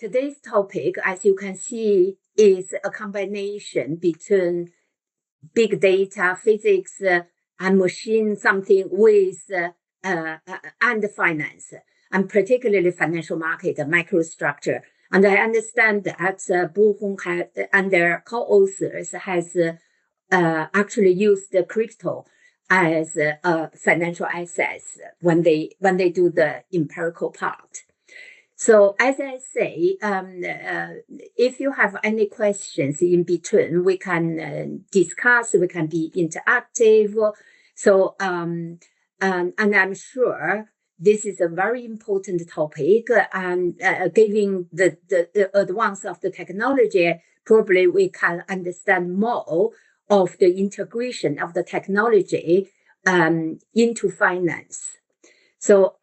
today's topic, as you can see, is a combination between big data, physics, and machine something with and finance, and particularly financial market, microstructure. And I understand that Buhong and their co-authors has actually used the crypto as financial assets when they do the empirical part. So as I say, if you have any questions in between, we can discuss, we can be interactive. So, and I'm sure this is a very important topic, and given the advance of the technology, probably we can understand more of the integration of the technology into finance. So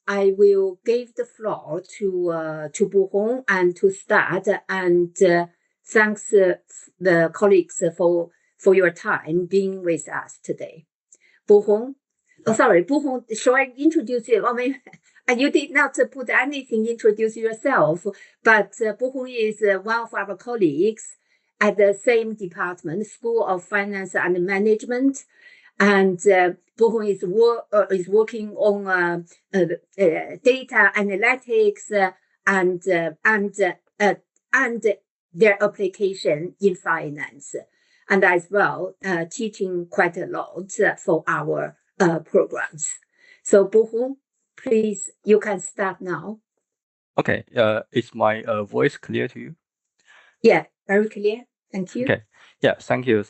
I will give the floor to Buhong and to start. And thanks the colleagues for your time being with us today. Buhong, Buhong, shall I introduce you? I mean, you did not put anything, introduce yourself, but Buhong is one of our colleagues at the same department, School of Finance and Management. And Buhong is working on data analytics and their application in finance, and as well teaching quite a lot for our programs. So Buhong, please, you can start now. Okay. Is my voice clear to you? Yeah, very clear. Thank you. Okay. Yeah, thank you,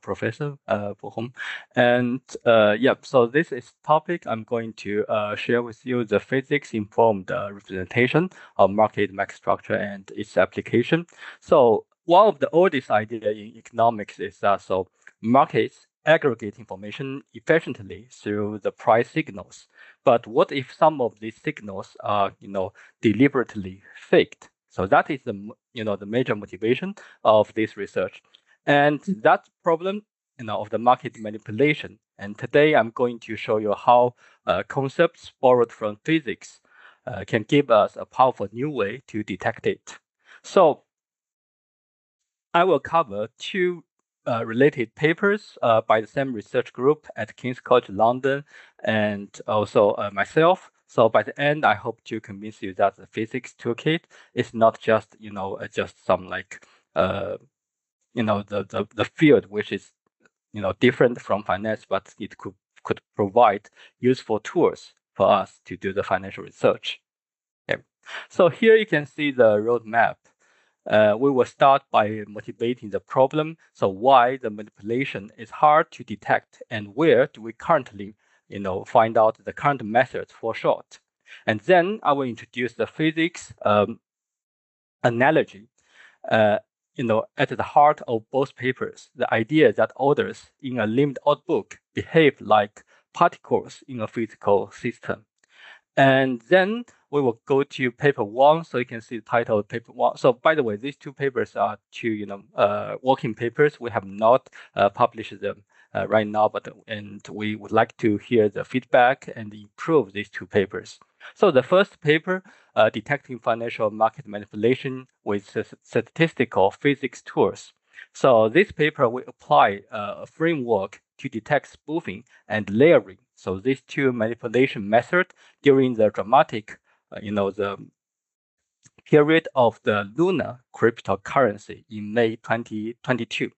Professor Buhong. And yeah, so this is topic I'm going to share with you the physics-informed representation of market microstructure and its application. So one of the oldest ideas in economics is that so markets aggregate information efficiently through the price signals. But what if some of these signals are, deliberately faked? So that is the major motivation of this research, and that problem, of the market manipulation. And today I'm going to show you how concepts borrowed from physics can give us a powerful new way to detect it. So I will cover two related papers by the same research group at King's College London, and also myself. So by the end, I hope to convince you that the physics toolkit is not just just some like the field which is different from finance, but it could provide useful tools for us to do the financial research. Okay. So here you can see the roadmap. We will start by motivating the problem. So why the manipulation is hard to detect, and where do we currently find out the current methods for short. And then I will introduce the physics analogy. At the heart of both papers, the idea that orders in a limbed out book behave like particles in a physical system. And then we will go to paper 1, so you can see the title of paper 1. So by the way, these two papers are two working papers. We have not published them right now, and we would like to hear the feedback and improve these two papers. So the first paper, detecting financial market manipulation with statistical physics tools. So this paper will apply a framework to detect spoofing and layering. So these two manipulation methods during the dramatic, the period of the lunar cryptocurrency in May 2022.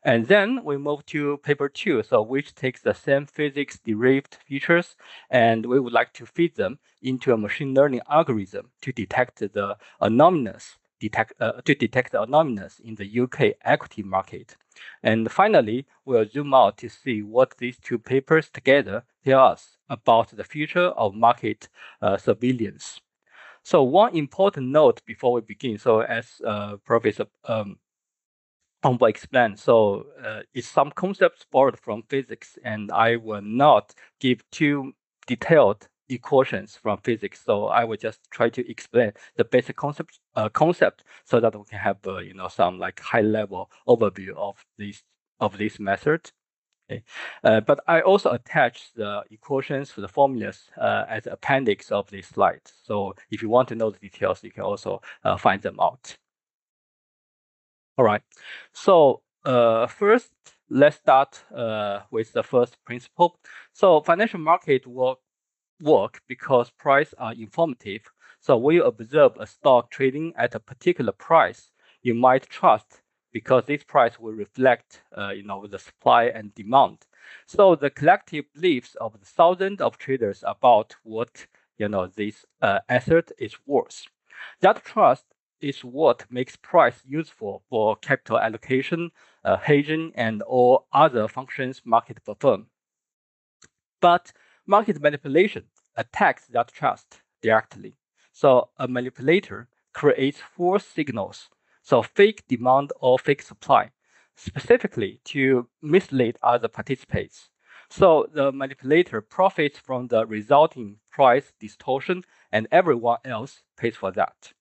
And then we move to paper 2, so which takes the same physics-derived features, and we would like to feed them into a machine learning algorithm to detect the anomalous in the UK equity market. And finally, we'll zoom out to see what these two papers together tell us about the future of market surveillance. So one important note before we begin, so as Professor Humble explained, so it's some concepts borrowed from physics, and I will not give too detailed equations from physics. So I will just try to explain the basic concept so that we can have some like high level overview of this method. Okay. But I also attach the equations for the formulas as appendix of this slide. So if you want to know the details, you can also find them out. All right. So first, let's start with the first principle. So financial market work because prices are informative. So when you observe a stock trading at a particular price, you might trust because this price will reflect, the supply and demand. So the collective beliefs of the thousands of traders about what this asset is worth. That trust is what makes price useful for capital allocation, hedging, and all other functions market perform. But market manipulation attacks that trust directly. So a manipulator creates false signals, so fake demand or fake supply, specifically to mislead other participants. So the manipulator profits from the resulting price distortion, and everyone else pays for that.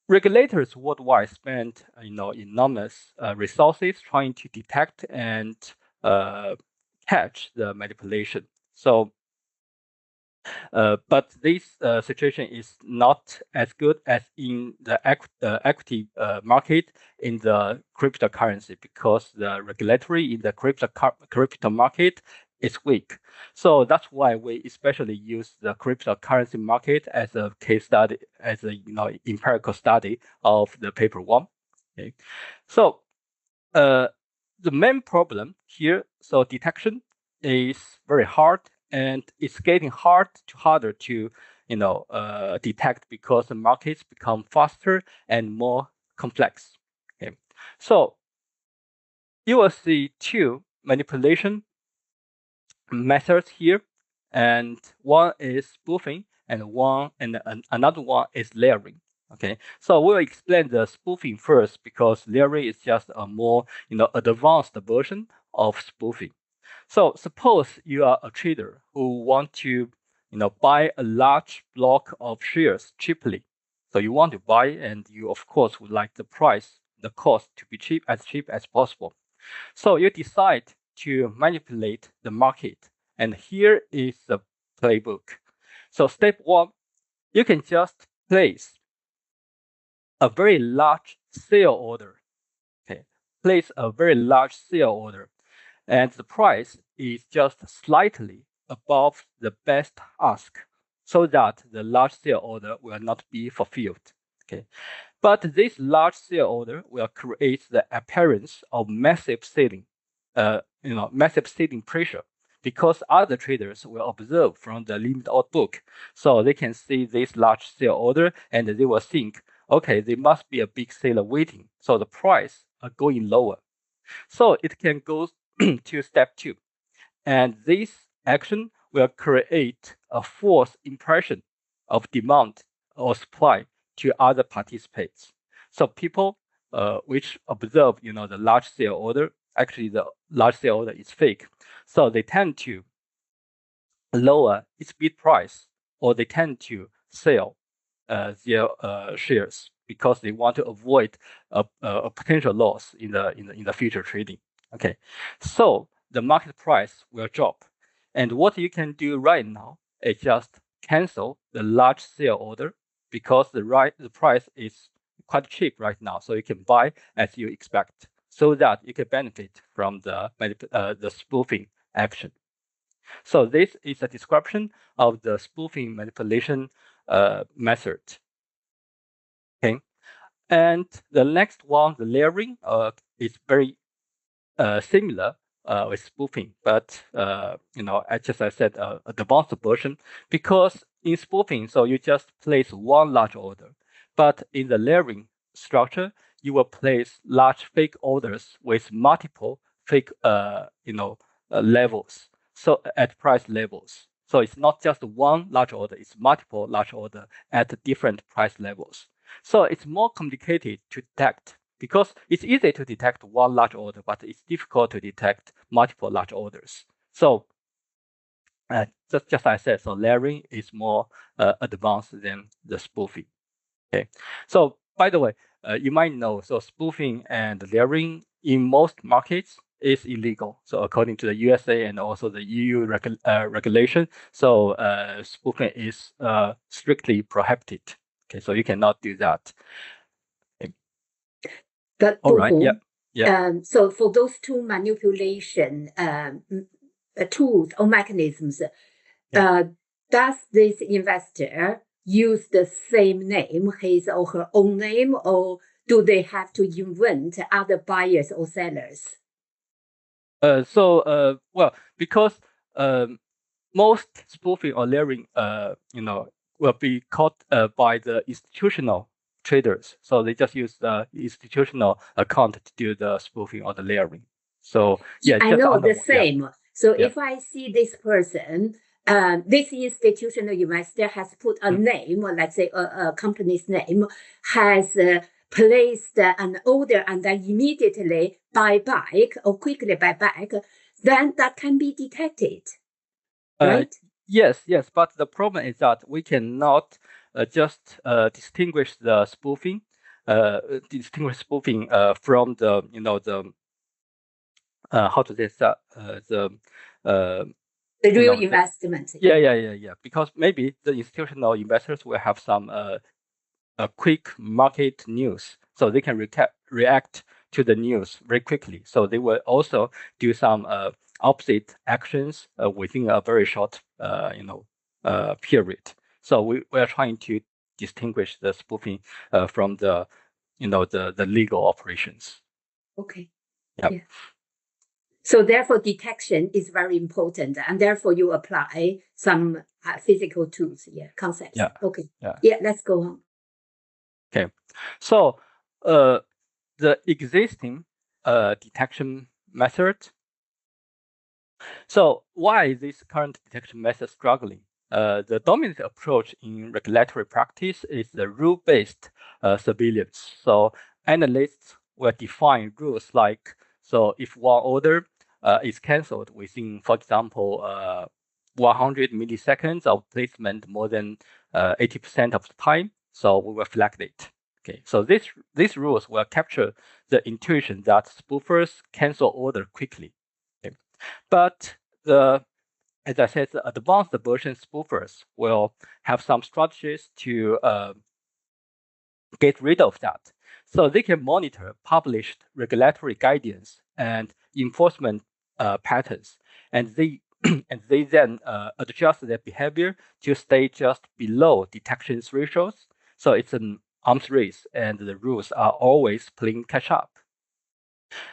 Regulators worldwide spend enormous resources trying to detect and catch the manipulation. So, but this situation is not as good as in the equity market in the cryptocurrency because the regulatory in the crypto market is weak. So that's why we especially use the cryptocurrency market as a case study, as a empirical study of the paper one. Okay, so the main problem here, so detection is very hard, and it's getting harder to detect because the markets become faster and more complex. Okay, so you will see two manipulation methods here, and one is spoofing, and another one is layering. Okay, so we'll explain the spoofing first because layering is just a more advanced version of spoofing. So suppose you are a trader who want to buy a large block of shares cheaply. So you want to buy, and you of course would like the cost to be cheap as possible. So you decide to manipulate the market. And here is the playbook. So step one, you can just place a very large sale order. Okay, place a very large sale order, and the price is just slightly above the best ask, so that the large sale order will not be fulfilled. Okay, but this large sale order will create the appearance of massive selling, massive selling pressure, because other traders will observe from the limit order book, so they can see this large sale order and they will think, okay, there must be a big seller waiting, so the price are going lower. So it can go to step two, and this action will create a false impression of demand or supply to other participants. So people which observe, the large sale order, actually the large sale order is fake. So they tend to lower its bid price, or they tend to sell their shares because they want to avoid a potential loss in the future trading. Okay, so the market price will drop, and what you can do right now is just cancel the large sale order because the price is quite cheap right now, so you can buy as you expect, so that you can benefit from the spoofing action. So this is a description of the spoofing manipulation method. Okay, and the next one, the layering, is very similar with spoofing, but as I said, advanced version, because in spoofing, so you just place one large order, but in the layering structure, you will place large fake orders with multiple fake levels, so at price levels. So it's not just one large order, it's multiple large order at different price levels. So it's more complicated to detect because it's easy to detect one large order, but it's difficult to detect multiple large orders. So just as I said, so layering is more advanced than the spoofing. Okay. So by the way, you might know, so spoofing and layering in most markets, is illegal. So according to the USA and also the EU regulation, so spoofing is strictly prohibited. Okay, so you cannot do that. Okay. But all right, yeah, yeah. So for those two manipulation tools or mechanisms, does this investor use the same name, his or her own name, or do they have to invent other buyers or sellers? Well, because most spoofing or layering, will be caught by the institutional traders. So they just use the institutional account to do the spoofing or the layering. So yeah, I know the same. Yeah. So if I see this person, this institutional investor has put a name, or let's say a company's name, has placed an order and then immediately buy back or quickly buy back, then that can be detected, right? Yes, but the problem is that we cannot just distinguish the spoofing, from the how to say that the real investment. Yeah. Because maybe the institutional investors will have some quick market news, so they can react to the news very quickly. So they will also do some opposite actions within a very short, period. So we are trying to distinguish the spoofing from the, the legal operations. Okay. Yep. Yeah. So therefore, detection is very important, and therefore you apply some physical tools, concepts. Yeah. Okay. Yeah. Let's go on. Okay. So the existing detection method. So why is this current detection method struggling? The dominant approach in regulatory practice is the rule-based surveillance. So analysts will define rules like, so if one order is cancelled within, for example, 100 milliseconds of placement more than 80% of the time, so we will flag it. Okay, so these rules will capture the intuition that spoofers cancel order quickly. Okay. But as I said, the advanced version spoofers will have some strategies to get rid of that. So they can monitor published regulatory guidance and enforcement patterns, and they then adjust their behavior to stay just below detection thresholds. So it's an arms race, and the rules are always playing catch up.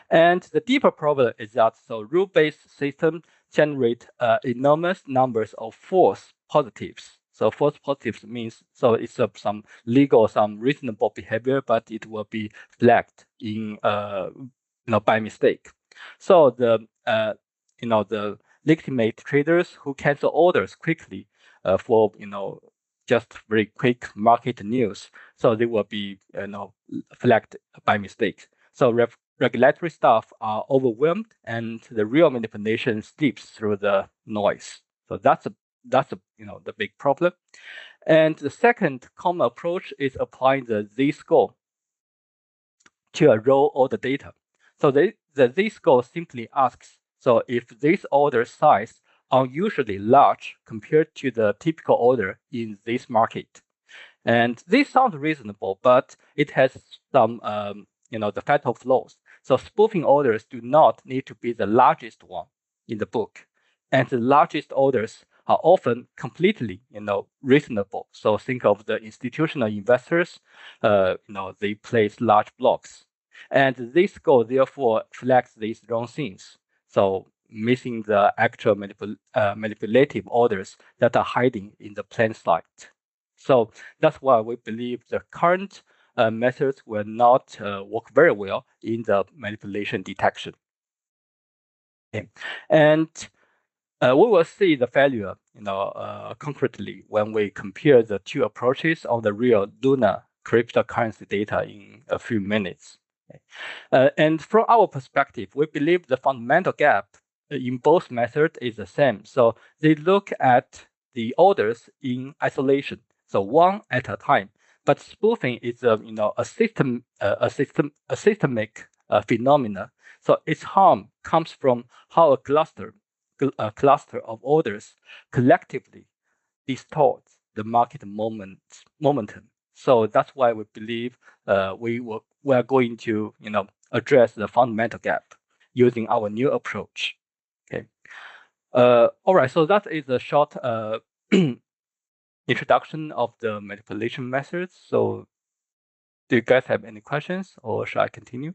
And the deeper problem is that so rule-based systems generate enormous numbers of false positives. So false positives means so it's some legal, some reasonable behavior, but it will be flagged in by mistake. So the the legitimate traders who cancel orders quickly for just very quick market news, so they will be flagged by mistake. So regulatory staff are overwhelmed, and the real manipulation slips through the noise. So that's the big problem. And the second common approach is applying the z-score to a raw order data. So the z-score simply asks, so if this order size unusually large compared to the typical order in this market. And this sounds reasonable, but it has some the fatal flaws. So spoofing orders do not need to be the largest one in the book, and the largest orders are often completely reasonable. So think of the institutional investors, they place large blocks, and this score therefore flags these wrong things. So missing the actual manipulative orders that are hiding in the plain sight. So that's why we believe the current methods will not work very well in the manipulation detection. Okay. And we will see the failure, concretely when we compare the two approaches on the real Luna cryptocurrency data in a few minutes. Okay. And from our perspective, we believe the fundamental gap in both methods is the same. So they look at the orders in isolation, so one at a time. But spoofing is a systemic phenomena. So its harm comes from how a cluster of orders collectively distorts the market momentum. So that's why we believe we are going to address the fundamental gap using our new approach. Okay. All right. So that is a short introduction of the manipulation methods. So do you guys have any questions, or shall I continue?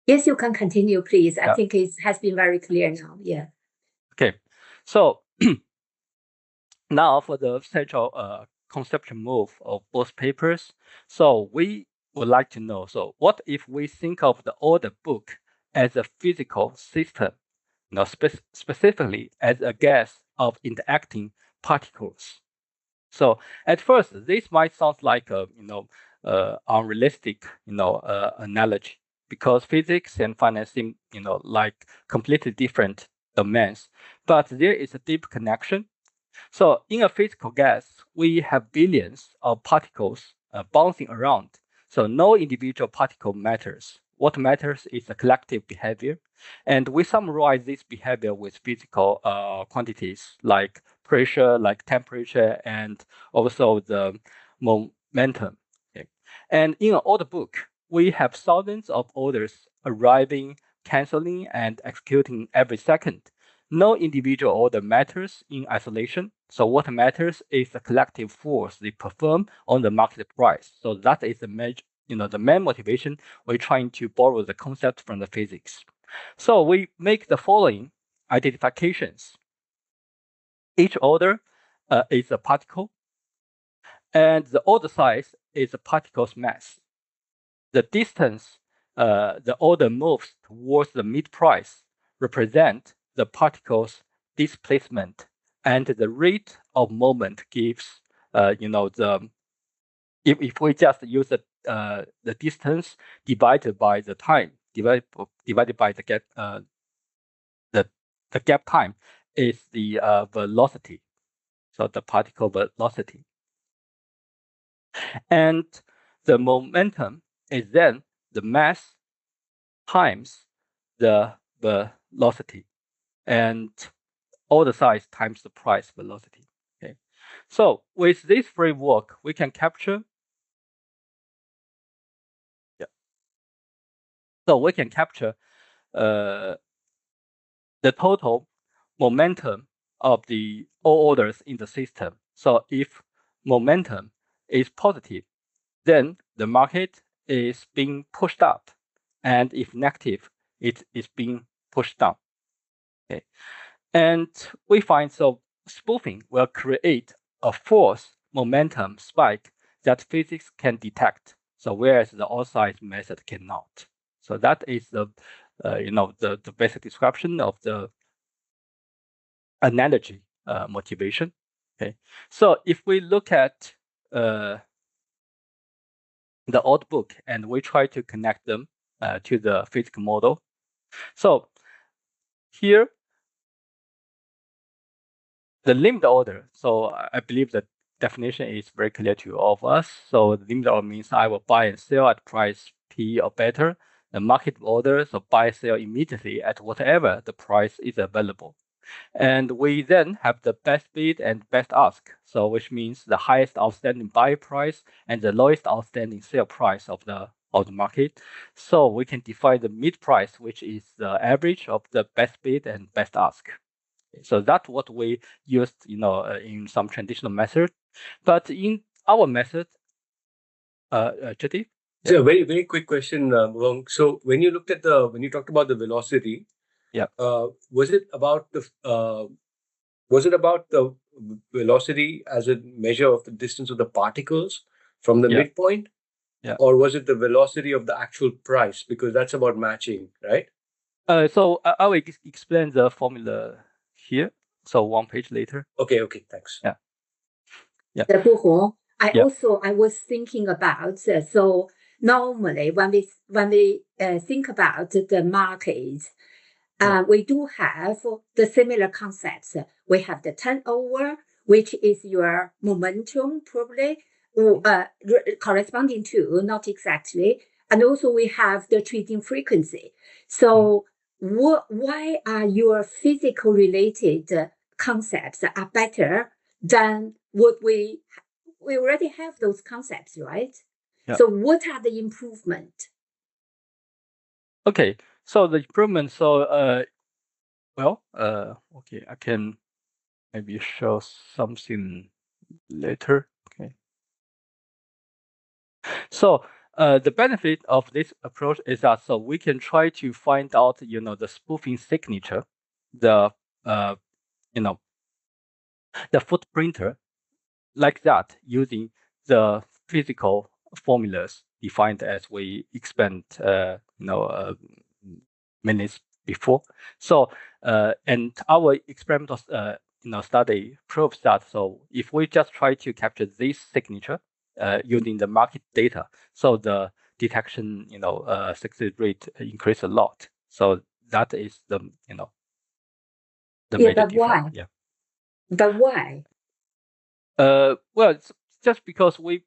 Yes, you can continue, please. I think it has been very clear now. Yeah. Okay. So now for the central conceptual move of both papers. So we would like to know, so what if we think of the order book as a physical system, specifically as a gas of interacting particles? So at first, this might sound like a unrealistic analogy, because physics and finance seem like completely different domains. But there is a deep connection. So in a physical gas, we have billions of particles bouncing around. So no individual particle matters. What matters is the collective behavior. And we summarize this behavior with physical quantities like pressure, like temperature, and also the momentum. Okay. And in an order book, we have thousands of orders arriving, canceling, and executing every second. No individual order matters in isolation. So what matters is the collective force they perform on the market price. So that is the main motivation. We're trying to borrow the concept from the physics. So we make the following identifications. Each order is a particle, and the order size is a particle's mass. The distance the order moves towards the mid price represent the particle's displacement, and the rate of moment gives if we just use the distance divided by the time divided by the gap time is the velocity, so the particle velocity, and the momentum is then the mass times the velocity, and order size times the price velocity. Okay, so with this framework, we can capture. So we can capture the total momentum of the all orders in the system. So if momentum is positive, then the market is being pushed up, and if negative, it is being pushed down. Okay, and we find so spoofing will create a false momentum spike that physics can detect. So whereas the all-size method cannot. So that is the the basic description of the analogy motivation. Okay, so if we look at the old book and we try to connect them to the physical model, so here the limit order. So I believe the definition is very clear to all of us. So the limit order means I will buy and sell at price P or better. The market order, so buy, sell immediately at whatever the price is available. And we then have the best bid and best ask. So which means the highest outstanding buy price and the lowest outstanding sell price of the market. So we can define the mid price, which is the average of the best bid and best ask. So that's what we used, in some traditional method. But in our method, Jyoti? So a very, very quick question, Buhong. So when you talked about the velocity, was it about the velocity as a measure of the distance of the particles from the midpoint? Yeah. Or was it the velocity of the actual price? Because that's about matching, right? So I will explain the formula here. So one page later. Okay, thanks. Yeah. The Buhong, I was thinking about, so normally when we think about the market, we do have the similar concepts. We have the turnover, which is your momentum probably, corresponding to, not exactly. And also we have the treating frequency. So why are your physical related concepts are better than what we already have those concepts, right? Yeah. So what are the improvement? Okay, so the improvement, so okay, I can maybe show something later. Okay. So the benefit of this approach is that so we can try to find out, the spoofing signature, the the footprinter, like that, using the physical formulas defined as we explained, minutes before. So and our experimental study proves that so if we just try to capture this signature using the market data, so the detection success rate increase a lot. So that is the the major but difference. why? Yeah. But why? Well, it's just because we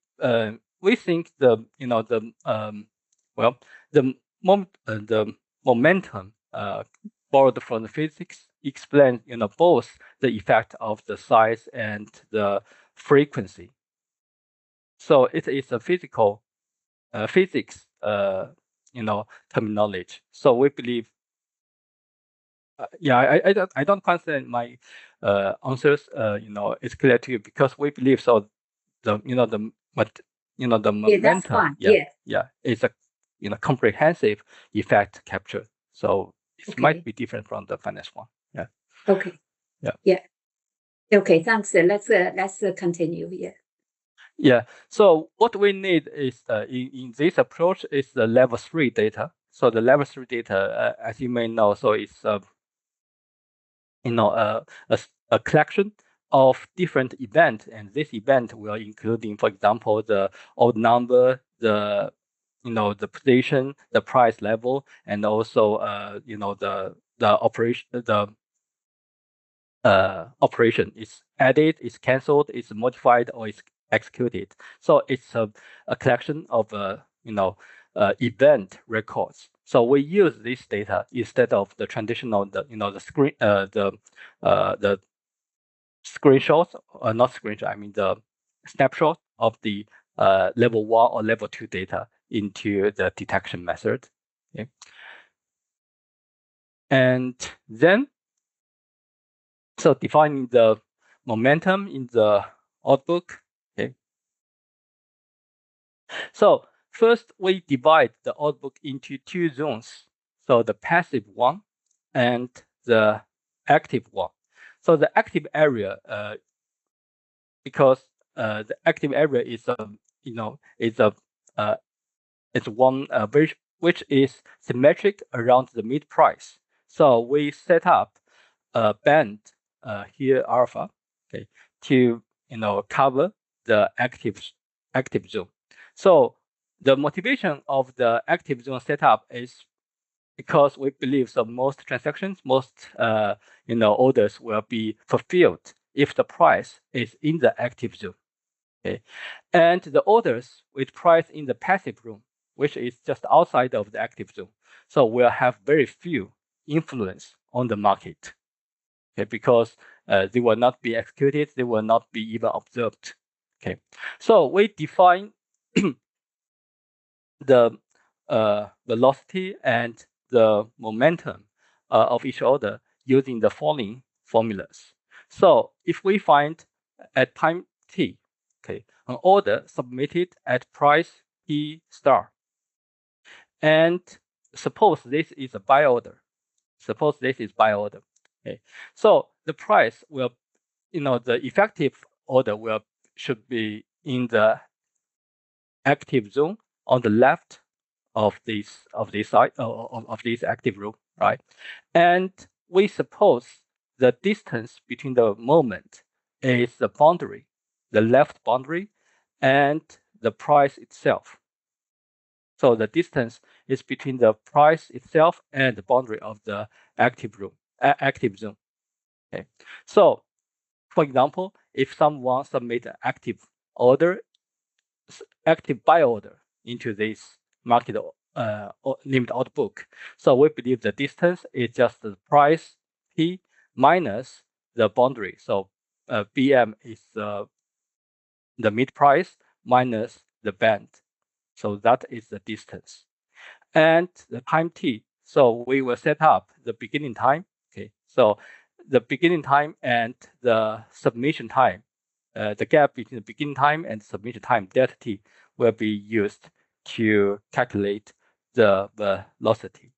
think the the momentum borrowed from the physics explains both the effect of the size and the frequency. So it is a physical physics terminology. So we believe. I don't consider my answers it's clear to you because we believe so the the momentum that's fine. Yeah. it's a comprehensive effect capture, so it might be different from the finance one. Okay. Yeah. Okay, thanks. Let's continue. So what we need is in this approach is the level 3 data. So the level 3 data, as you may know, so it's a collection of different events, and this event will including, for example, the odd number, the the position, the price level, and also the operation is added, is cancelled, is modified, or is executed. So it's a collection of event records. So we use this data instead of the traditional the screenshots, not screenshot, I mean the snapshot of the level 1 or level 2 data into the detection method. Okay. And then, so defining the momentum in the outbook. Okay. So first, we divide the outbook into two zones. So the passive one and the active one. So the active area, because the active area is it's one which is symmetric around the mid price. So we set up a band here alpha, okay, to cover the active zone. So the motivation of the active zone setup is because we believe the most transactions, most orders will be fulfilled if the price is in the active zone. Okay, and the orders with price in the passive room, which is just outside of the active zone, so will have very few influence on the market. Okay, because they will not be executed, they will not be even observed. Okay, so we define the velocity and the momentum of each order using the following formulas. So if we find at time t, okay, an order submitted at price P star, and suppose this is a buy order. Suppose this is buy order. Okay, so the price will, the effective order should be in the active zone on the left of this side of this active room, right? And we suppose the distance between the moment is the boundary, the left boundary, and the price itself. So the distance is between the price itself and the boundary of the active room, active zone. Okay. So, for example, if someone submit an active order active buy order into this market limit order book. So we believe the distance is just the price P minus the boundary. So BM is the mid price minus the band. So that is the distance. And the time T. So we will set up the beginning time. Okay. So the beginning time and the submission time, the gap between the beginning time and submission time, delta T, will be used to calculate the velocity.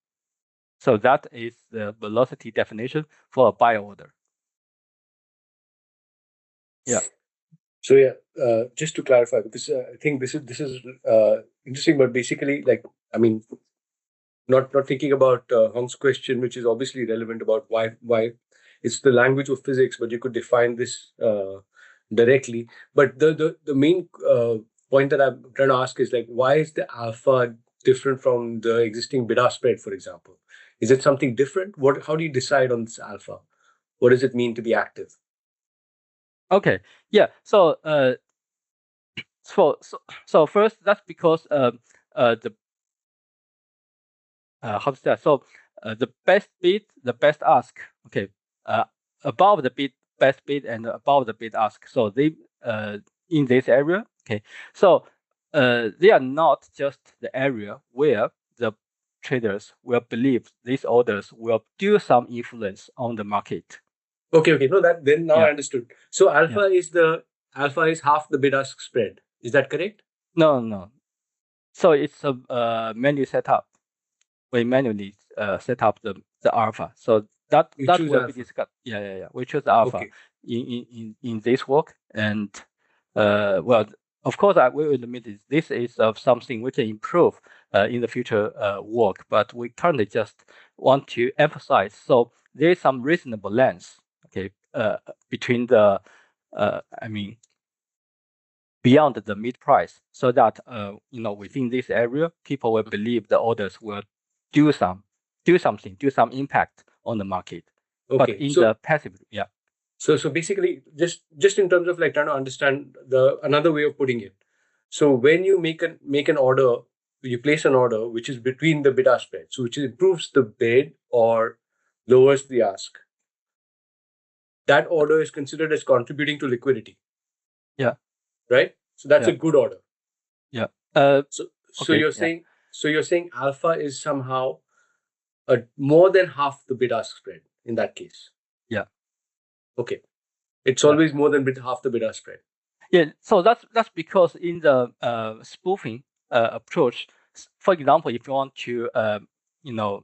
So that is the velocity definition for a buy order. Yeah. So yeah, just to clarify, because I think this is interesting, but basically, like, I mean, not thinking about Hong's question, which is obviously relevant about why it's the language of physics, but you could define this directly. But the main point that I'm trying to ask is, like, why is the alpha different from the existing bid-ask spread, for example? Is it something different? How do you decide on this alpha? What does it mean to be active? Okay. Yeah. So so first, that's because the how to say, so the best bid, the best ask, okay, above the best bid and above the bid ask. So they in this area, okay. So they are not just the area where the traders will believe these orders will do some influence on the market. Okay. No, I understood. So alpha is half the bid-ask spread. Is that correct? No. So it's a manual setup. We manually set up the alpha. So that will be discussed. Yeah. We choose alpha in this work, and well, of course, I will admit this is something we can improve in the future work, but we currently just want to emphasize. So there is some reasonable length, okay, between the, beyond the mid price, so that within this area, people will believe the orders will do some impact on the market. Okay. But in the passive, yeah. So basically, just in terms of, like, trying to understand another way of putting it. So when you make an order, you place an order which is between the bid-ask spread, so which improves the bid or lowers the ask. That order is considered as contributing to liquidity. Yeah. Right. So that's a good order. Yeah. So you're saying alpha is somehow more than half the bid-ask spread in that case. Yeah. Okay. It's always more than half the bid-ask spread. Yeah. So that's because in the spoofing approach, for example, if you want to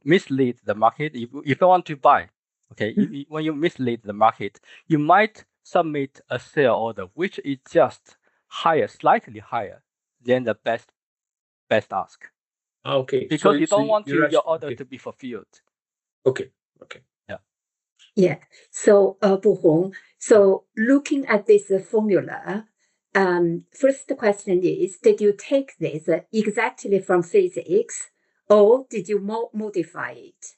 mislead the market, if you want to buy, okay, when you mislead the market, you might submit a sell order which is just slightly higher than the best ask. Okay. Because you don't want your order to be fulfilled. Okay. Yeah. So Buhong, so looking at this formula, first question is, did you take this exactly from physics, or did you modify it?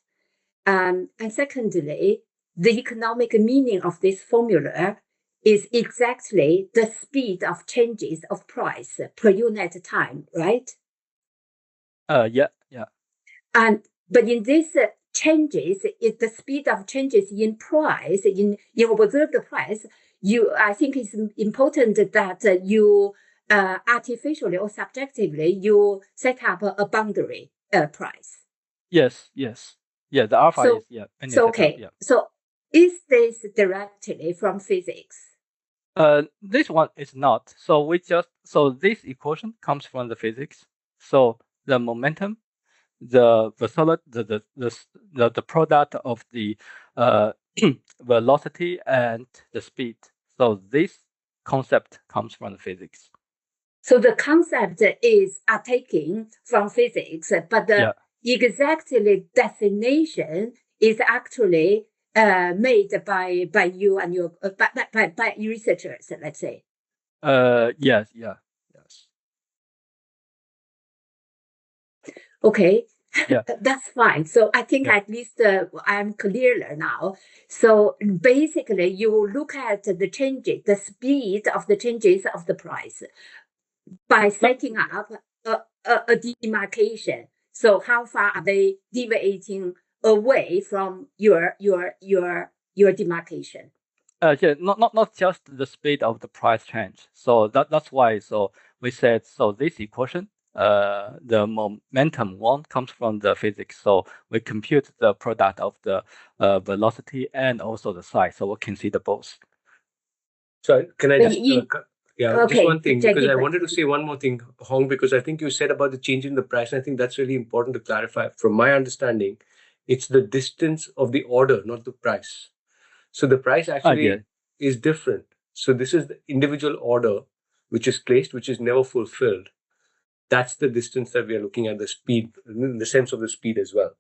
And secondly, the economic meaning of this formula is exactly the speed of changes of price per unit time, right? Yeah. But in this changes, the speed of changes in price, in observed price, I think it's important that you artificially or subjectively you set up a boundary price. Yes. Yeah, the alpha is okay. So is this directly from physics? This one is not. So this equation comes from the physics. So the momentum, the product of the velocity and the speed. So this concept comes from the physics. So the concept is taken from physics, but the exactly definition is actually made by you and your by researchers, let's say. Yes. Okay. Yeah. That's fine. So I think at least I'm clearer now. So basically, you look at the changes, the speed of the changes of the price. by setting up a demarcation. So how far are they deviating away from your demarcation? Yeah, not just the speed of the price change. So that's why. So we said so this equation, the momentum one comes from the physics. So we compute the product of the velocity and also the size. So we can see the both. So can I just okay, just one thing, because I Jackie, wanted to say one more thing, Hong, because I think you said about the change in the price, and I think that's really important to clarify. From my understanding, it's the distance of the order, not the price. So the price actually is different. So this is the individual order which is placed, which is never fulfilled. That's the distance that we are looking at, the speed, in the sense of the speed as well.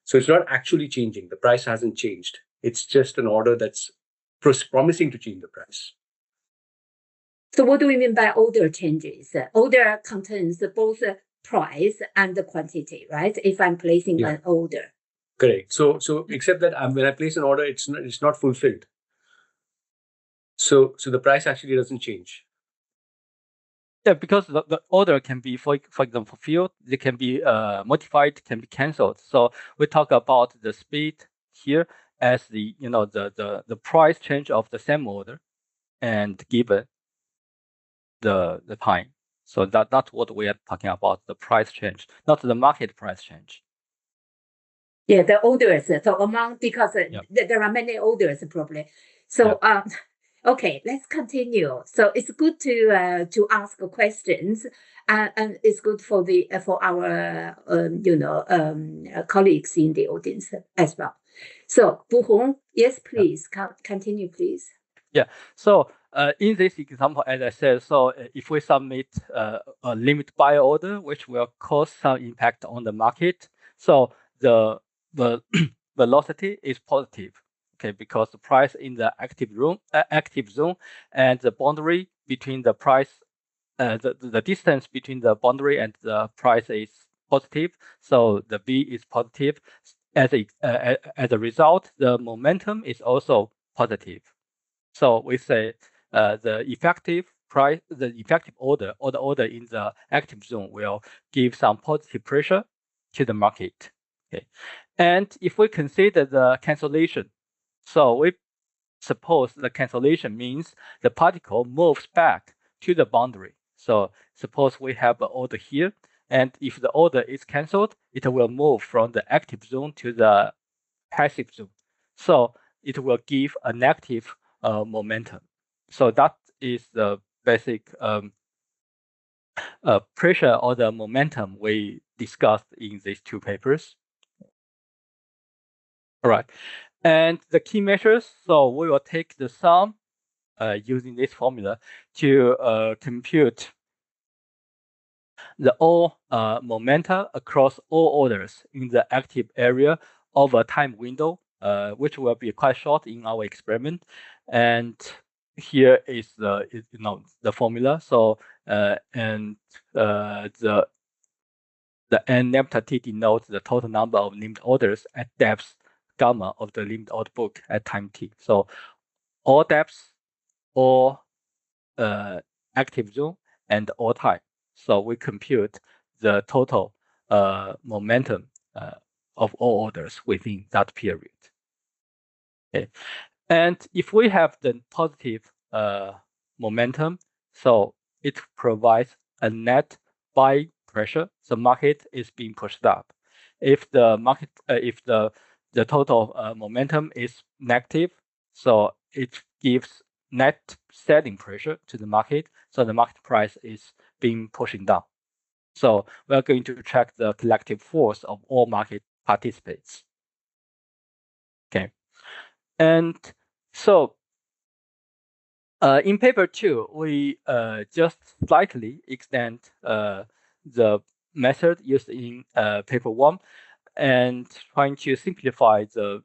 So it's not actually changing. The price hasn't changed. It's just an order that's promising to change the price. So what do we mean by order changes? Order contains both price and the quantity, right? If I'm placing an order. Correct. So except that when I place an order, it's not fulfilled. So the price actually doesn't change. Yeah, because the order can be, for example, fulfilled, it can be modified, can be cancelled. So we talk about the speed here as the the price change of the same order and given the time. So that's what we are talking about, the price change, not the market price change. Yeah, the orders. So among, because there are many orders probably. So okay, let's continue. So it's good to ask questions, and it's good for the for our colleagues in the audience as well. So Buhong, yes, please continue, please. Yeah. So in this example, as I said, so if we submit a limit buy order, which will cause some impact on the market, so the velocity is positive, okay, because the price in the active zone and the boundary between the price, the distance between the boundary and the price is positive, so the V is positive. As a result, the momentum is also positive. So we say the effective price, the effective order or the order in the active zone will give some positive pressure to the market. Okay, and if we consider the cancellation, so we suppose the cancellation means the particle moves back to the boundary. So suppose we have an order here, and if the order is cancelled, it will move from the active zone to the passive zone. So it will give a negative momentum. So that is the basic pressure or the momentum we discussed in these two papers. All right. And the key measures, so we will take the sum using this formula to compute the all momenta across all orders in the active area of a time window, which will be quite short in our experiment. And here is the formula. So the n lambda t denotes the total number of named orders at depth gamma of the named order book at time t. So all depths, all active zone, and all time. So we compute the total momentum of all orders within that period. Okay. And if we have the positive momentum, so it provides a net buy pressure. The market is being pushed up. If the market, if the total momentum is negative, so it gives net selling pressure to the market. So the market price is being pushing down. So we are going to check the collective force of all market participants. Okay. And so in paper 2, we just slightly extend the method used in paper 1 and trying to simplify the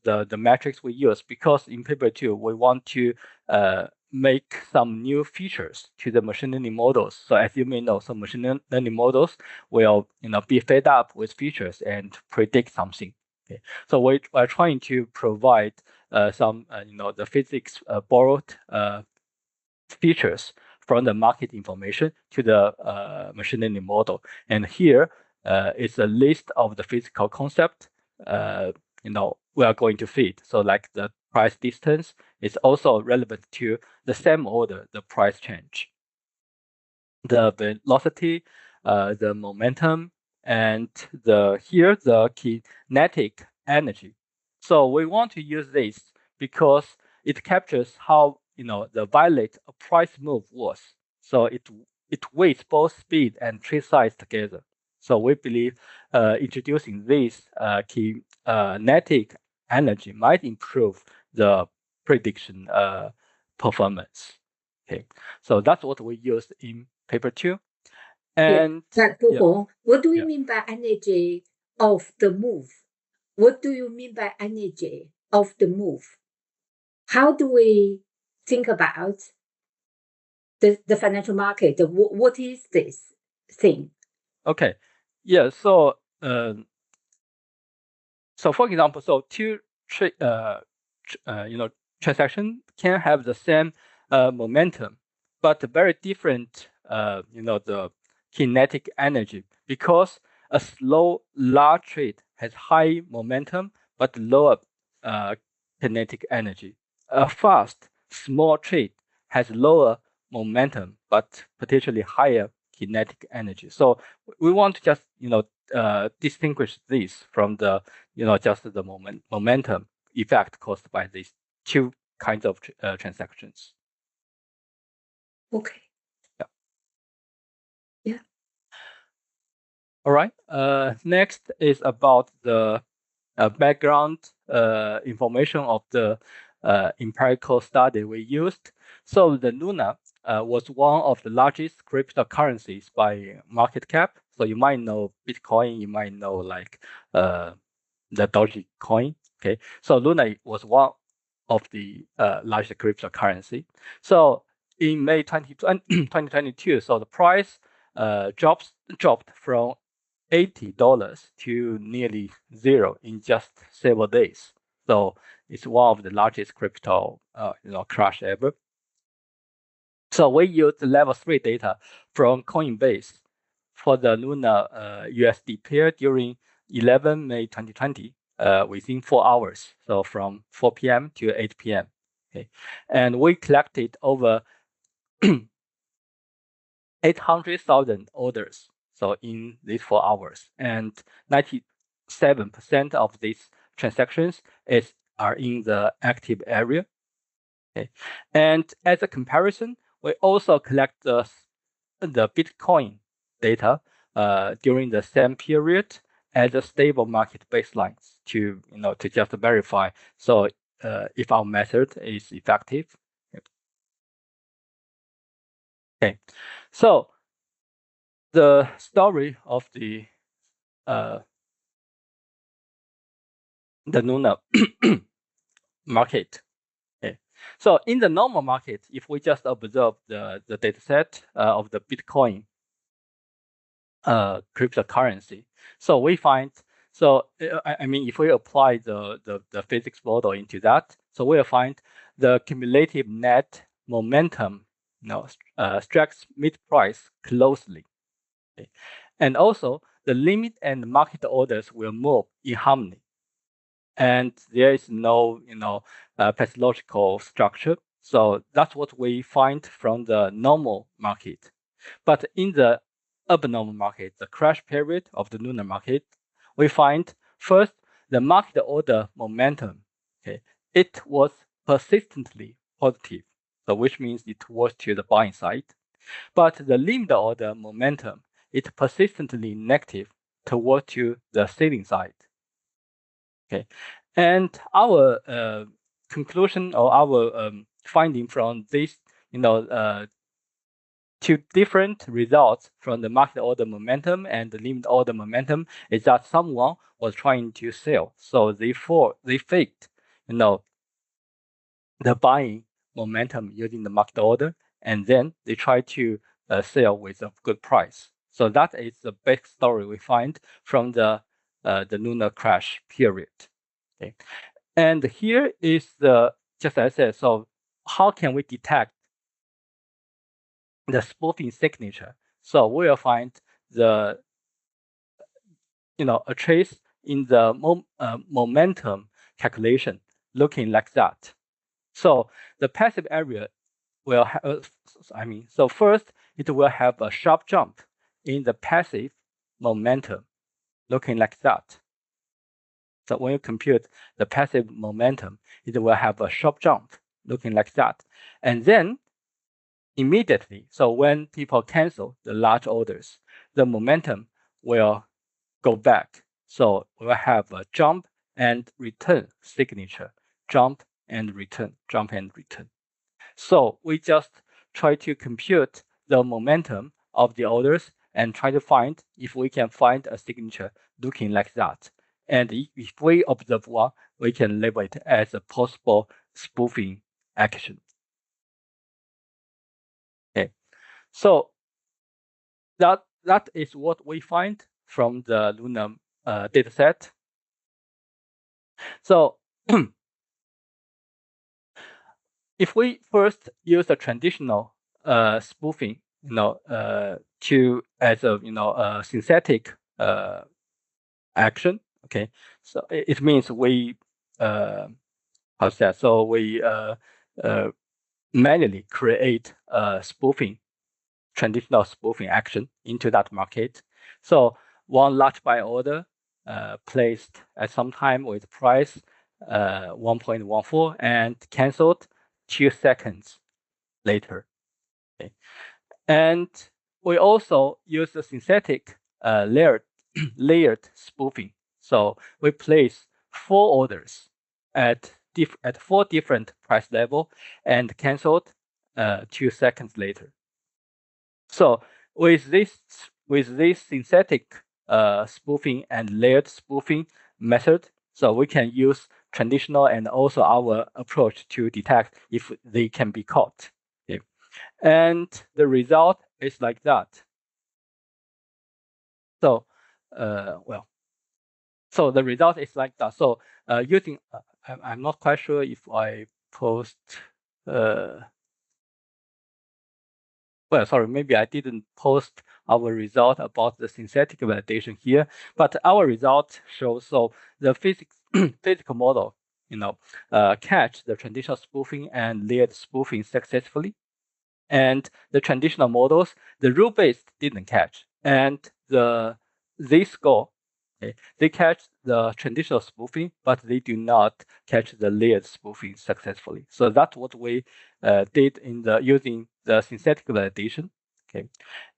the metrics we use, because in paper 2 we want to make some new features to the machine learning models. So as you may know, some machine learning models will be fed up with features and predict something. Okay. So we are trying to provide some the physics borrowed features from the market information to the machine learning model. And here is a list of the physical concept we are going to fit. So like the price distance is also relevant to the same order, the price change. The velocity, the momentum, and the kinetic energy. So we want to use this because it captures how the violent a price move was. So it weighs both speed and trade size together. So we believe introducing this kinetic energy might improve the prediction performance. Okay, so that's what we used in paper 2. And Buhong, what do we Yeah. mean by energy of the move? What do you mean by energy of the move? How do we think about the financial market? What is this thing? Okay, yeah. So for example, so two transaction can have the same momentum, but very different the kinetic energy, because a slow large trade has high momentum but lower kinetic energy. A fast small trade has lower momentum but potentially higher kinetic energy. So we want to just distinguish this from the just the momentum effect caused by these two kinds of transactions. Okay. Yeah. All right. Next is about the background information of the empirical study we used. So the Luna was one of the largest cryptocurrencies by market cap. So you might know Bitcoin, you might know like the Dogecoin. Okay, so Luna was one of the largest cryptocurrency. So in May 2022, so the price dropped from $80 to nearly zero in just several days. So it's one of the largest crypto crash ever. So we used the level 3 data from Coinbase for the Luna USD pair during 11 May 2020 within 4 hours. So from 4 p.m. to 8 p.m. Okay, and we collected over 800,000 orders. So in these 4 hours, and 97% of these transactions are in the active area. Okay, and as a comparison, we also collect the Bitcoin data during the same period as a stable market baselines to just verify. So if our method is effective. Okay, so the story of the Luna market. Okay. So in the normal market, if we just observe the data set of the Bitcoin cryptocurrency, so we find, so I mean, if we apply the physics model into that, so we'll find the cumulative net momentum tracks mid price closely. Okay. And also the limit and market orders will move in harmony. And there is no pathological structure. So that's what we find from the normal market. But in the abnormal market, the crash period of the lunar market, we find first the market order momentum. Okay, it was persistently positive, so which means it was to the buying side. But the limit order momentum, it persistently negative toward to the selling side. Okay, and our conclusion or our finding from this, two different results from the market order momentum and the limit order momentum is that someone was trying to sell, so they faked, the buying momentum using the market order, and then they try to sell with a good price. So that is the big story we find from the lunar crash period. Okay, and here is the, just as I said, so how can we detect the spoofing signature. So we'll find the a trace in the momentum calculation looking like that. So the passive area will have, so first it will have a sharp jump in the passive momentum looking like that. So when you compute the passive momentum, it will have a sharp jump looking like that. And then immediately, so when people cancel the large orders, the momentum will go back. So we'll have a jump and return signature, jump and return, jump and return. So we just try to compute the momentum of the orders and try to find if we can find a signature looking like that. And if we observe one, we can label it as a possible spoofing action. Okay, so that is what we find from the Luna dataset. So if we first use a traditional spoofing, to as a synthetic action, okay, so it means we how's that? So we manually create a traditional spoofing action into that market. So one large buy order placed at some time with price 1.14 and canceled 2 seconds later. Okay. And we also use the synthetic layered spoofing. So we place 4 orders at 4 different price level and canceled 2 seconds later. So with this synthetic spoofing and layered spoofing method, so we can use traditional and also our approach to detect if they can be caught. Okay. And the result is like that. So, so the result is like that. So using, I'm not quite sure if I post, well, sorry, maybe I didn't post our result about the synthetic validation here, but our result shows, so the physical model, catch the traditional spoofing and layered spoofing successfully. And the traditional models, the rule-based didn't catch. And the z-score, okay, they catch the traditional spoofing, but they do not catch the layered spoofing successfully. So that's what we did in using the synthetic validation. Okay,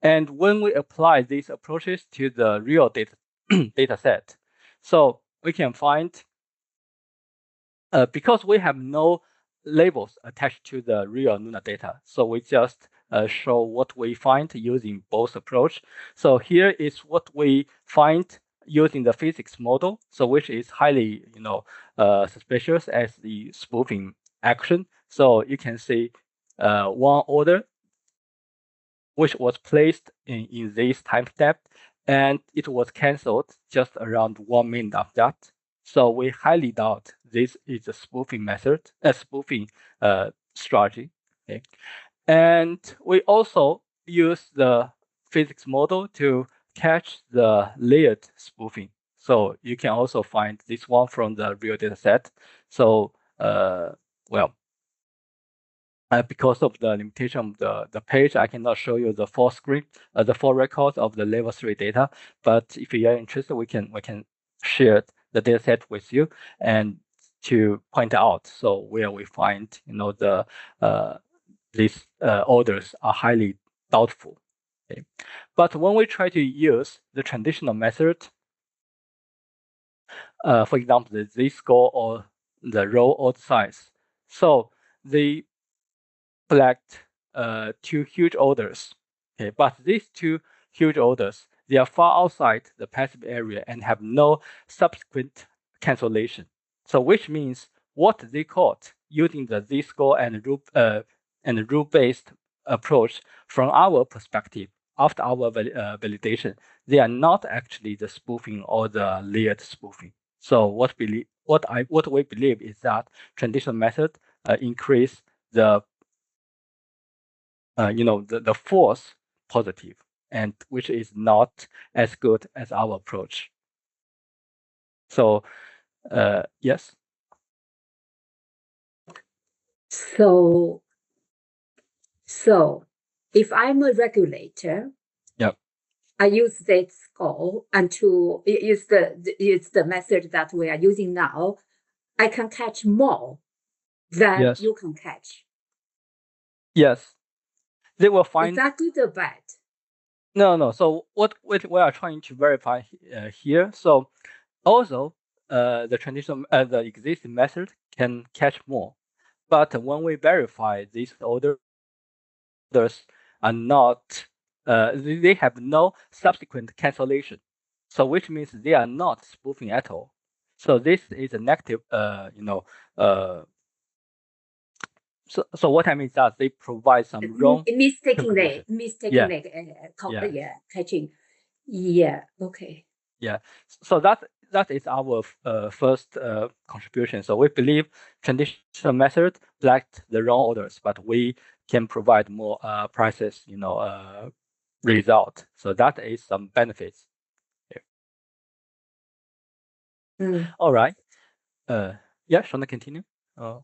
and when we apply these approaches to the real data set, so we can find, because we have no labels attached to the real Luna data, so we just show what we find using both approach. So here is what we find using the physics model, so which is highly suspicious as the spoofing action. So you can see one order which was placed in this time step, and it was canceled just around 1 minute after that. So we highly doubt this is a spoofing method, a spoofing strategy. Okay, and we also use the physics model to catch the layered spoofing. So you can also find this one from the real data set. So because of the limitation of the page, I cannot show you the full script, the full records of the level 3 data. But if you are interested, we can share the data set with you and to point out so where we find these orders are highly doubtful. Okay. But when we try to use the traditional method, for example, the z-score or the row order size, so they select 2 huge orders. Okay, but these 2 huge orders, they are far outside the passive area and have no subsequent cancellation. So which means what they caught using the z-score and rule-based approach, from our perspective, after our validation, they are not actually the spoofing or the layered spoofing. So what we believe is that traditional method increase the the false positive, and which is not as good as our approach. So, yes. So if I'm a regulator, Yep. I use that score and to use the method that we are using now, I can catch more than Yes. you can catch. Yes. They will Is find. that good or bad? No. So what we are trying to verify here. So also the traditional the existing method can catch more, but when we verify these orders are not they have no subsequent cancellation. So which means they are not spoofing at all. So this is a negative so what I mean is that they provide some wrong mistakenly Yeah. catching. Yeah. Okay. Yeah. So that is our first contribution. So we believe traditional method lacked the wrong orders, but we can provide more prices, result. So that is some benefits. All right. Yeah, Shona, continue. Okay.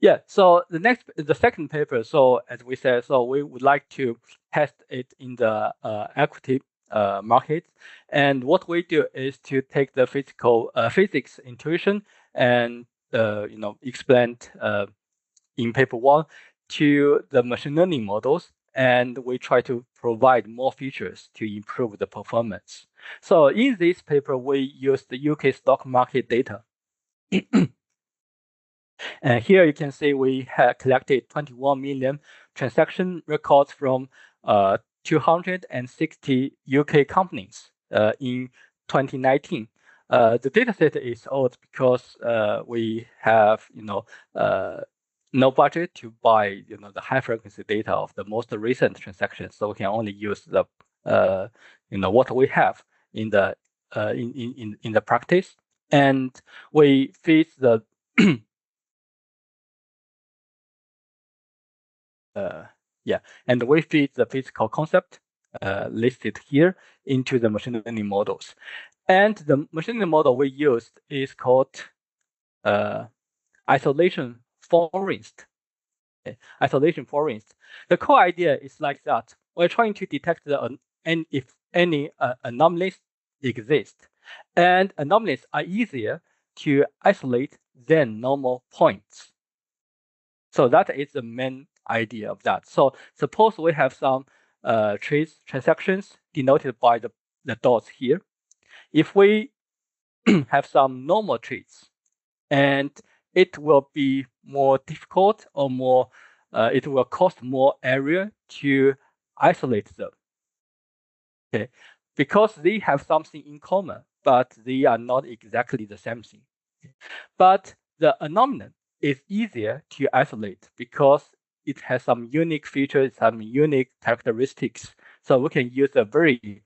Yeah. So the second paper. So as we said, so we would like to test it in the equity market, and what we do is to take the physics intuition and explain in paper one to the machine learning models, and we try to provide more features to improve the performance. So in this paper, we use the UK stock market data. And here you can see we had collected 21 million transaction records from 260 UK companies in 2019. The dataset is old because we have no budget to buy the high frequency data of the most recent transactions, so we can only use the what we have in the in the practice, and we feed the and we feed the physical concept listed here into the machine learning models. And the machine learning model we used is called isolation forest. Isolation forest. The core idea is like that. We're trying to detect if any anomalies exist. And anomalies are easier to isolate than normal points. So that is the main idea of that. So suppose we have some transactions denoted by the dots here. If we have some normal trades, and it will be more difficult or more, it will cost more area to isolate them. Okay, because they have something in common, but they are not exactly the same thing. But the anomaly is easier to isolate because it has some unique features, some unique characteristics. So we can use a very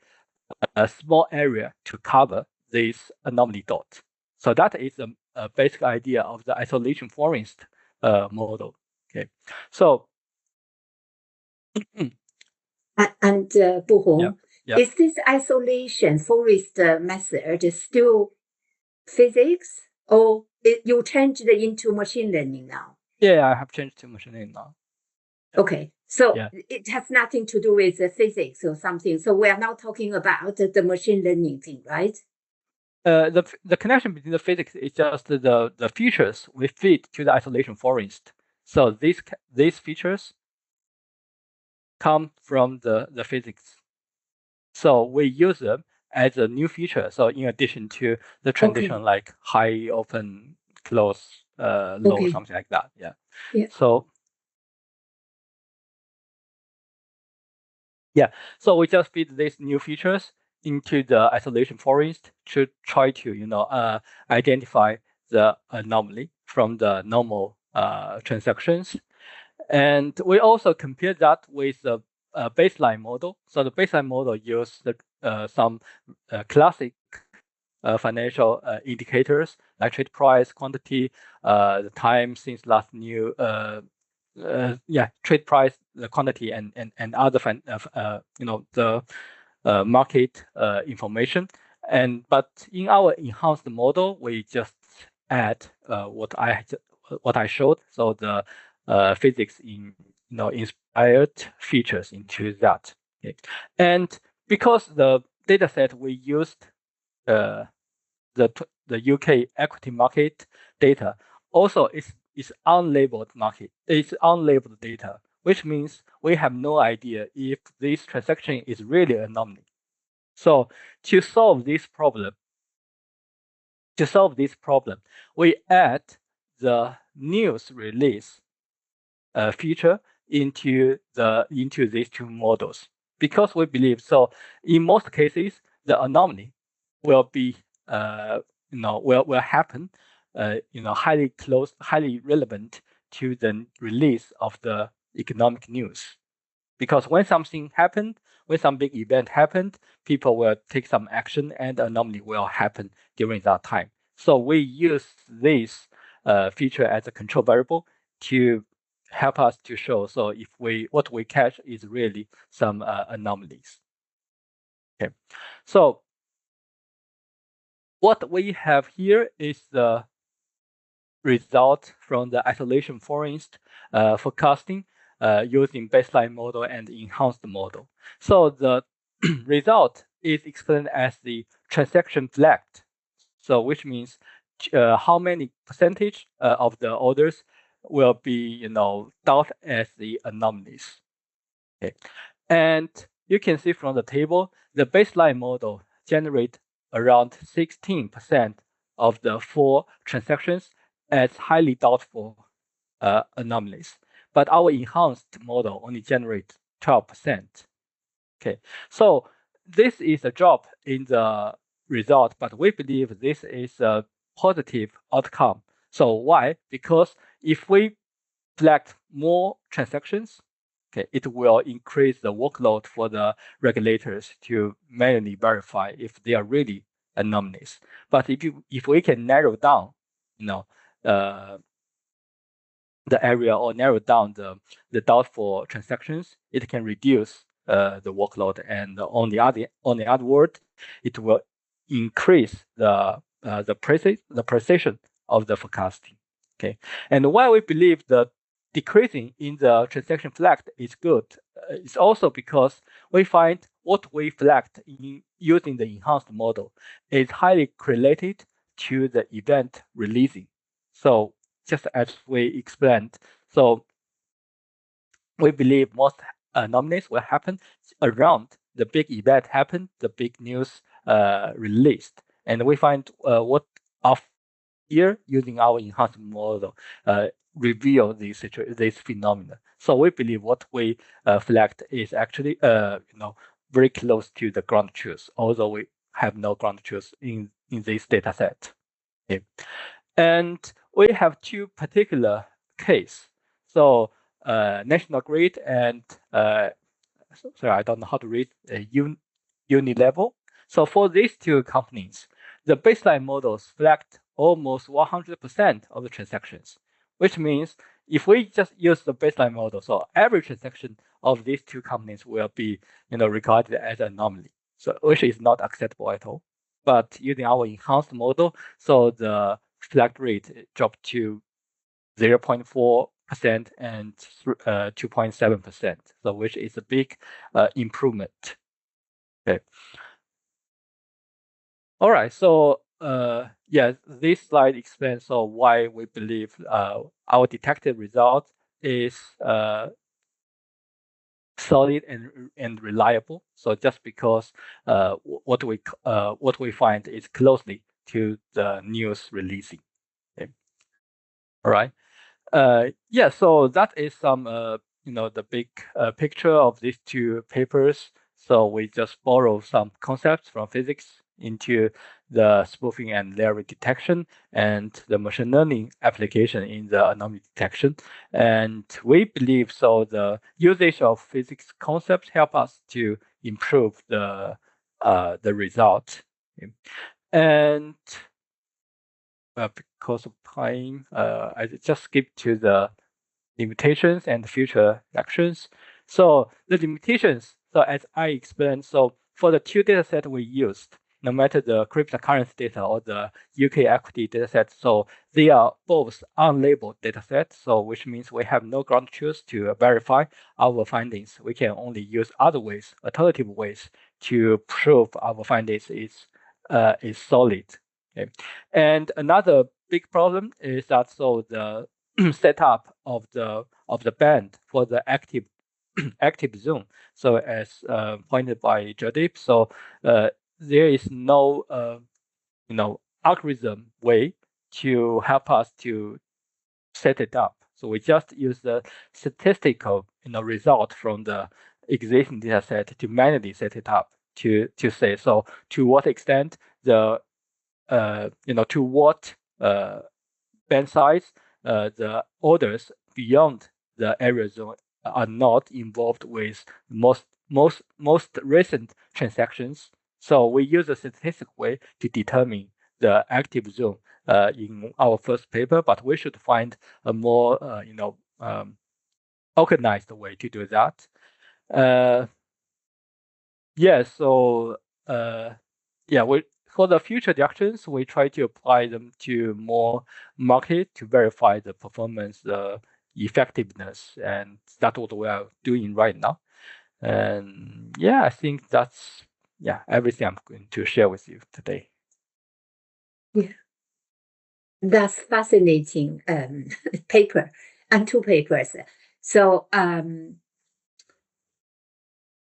small area to cover this anomaly dot. So that is a basic idea of the isolation forest model. Okay, so And Buhong, yeah. is this isolation forest method still physics, or you changed it into machine learning now? Yeah, I have changed to machine learning now. Okay, so Yeah. it has nothing to do with physics or something. So we are now talking about the machine learning thing, right? The connection between the physics is just the features we feed to the isolation forest. So these features come from the physics. So we use them as a new feature. So in addition to the traditional like high, open, close, low, something like that. Yeah. So yeah, so we just feed these new features into the isolation forest to try to identify the anomaly from the normal transactions. And we also compare that with the baseline model. So the baseline model uses some classic financial indicators like trade price, quantity, the time since last trade price, the quantity, and other the market information. But in our enhanced model, we just add what I showed. So the physics inspired features into that. Okay. And because the data set we used the UK equity market data also is unlabeled market. It's unlabeled data, which means we have no idea if this transaction is really an anomaly. So to solve this problem, we add the news release feature into these two models, because we believe so. In most cases, the anomaly will be will happen highly relevant to the release of the economic news. Because when something happened, when some big event happened, people will take some action, and anomaly will happen during that time. So we use this feature as a control variable to help us to show. So if what we catch is really some anomalies. Okay, so what we have here is the result from the isolation forest forecasting using baseline model and enhanced model. So the result is explained as the transaction flagged. So which means how many percentage of the orders will be doubt as the anomalies. Okay, and you can see from the table the baseline model generate around 16% of the 4 transactions as highly doubtful anomalies, but our enhanced model only generates 12%. Okay, so this is a drop in the result, but we believe this is a positive outcome. So why? Because if we select more transactions, okay, it will increase the workload for the regulators to manually verify if they are really anomalies. But if we can narrow down, the area, or narrow down the doubtful transactions, it can reduce the workload, and on the other word, it will increase the precision of the forecasting. Okay, and why we believe the decreasing in the transaction flagged is good is also because we find what we flagged in using the enhanced model is highly correlated to the event releasing. So just as we explained, so we believe most anomalies will happen around the big event happened, the big news released, and we find what of here using our enhanced model reveal this phenomena. So we believe what we flagged is actually very close to the ground truth, although we have no ground truth in this data set. Okay. And we have 2 particular case. So National Grid and sorry, I don't know how to read Unilevel. So for these 2 companies, the baseline models flagged almost 100% of the transactions, which means if we just use the baseline model, so every transaction of these 2 companies will be regarded as an anomaly, so which is not acceptable at all. But using our enhanced model, so the flag rate dropped to 0.4% and 2.7%, so which is a big improvement. Okay. All right, so yeah, this slide explains why we believe our detected result is solid and reliable. So just because what we find is closely to the news releasing. Okay. All right. Yeah. So that is some the big picture of these 2 papers. So we just borrow some concepts from physics into the spoofing and layer detection and the machine learning application in the anomaly detection. And we believe the usage of physics concepts help us to improve the result. Okay. And because of time, I just skip to the limitations and future actions. So the limitations, so as I explained, so for the two data sets we used, no matter the cryptocurrency data or the UK equity data set, so they are both unlabeled data sets, so which means we have no ground truth to verify our findings. We can only use other ways, alternative ways, to prove our findings is solid. Okay. And another big problem is that so the setup of the band for the active active zone. So as pointed by Jadip, so there is no algorithm way to help us to set it up. So we just use the statistical result from the existing data set to manually set it up to say so to what extent the to what band size the orders beyond the area zone are not involved with most recent transactions. So we use a statistical way to determine the active zone in our first paper, but we should find a more organized way to do that. Yeah, so we for the future directions, we try to apply them to more market to verify the performance, the effectiveness, and that's what we are doing right now. And yeah, I think that's everything I'm going to share with you today. Yeah, that's fascinating paper and two papers. So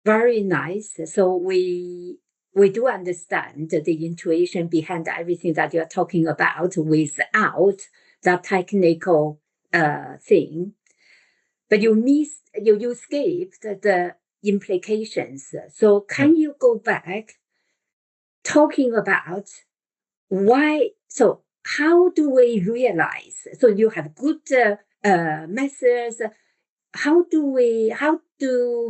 very nice. So we do understand the intuition behind everything that you're talking about without that technical thing. But you skipped the implications. So can you go back talking about why? So how do we realize? So you have good methods. How do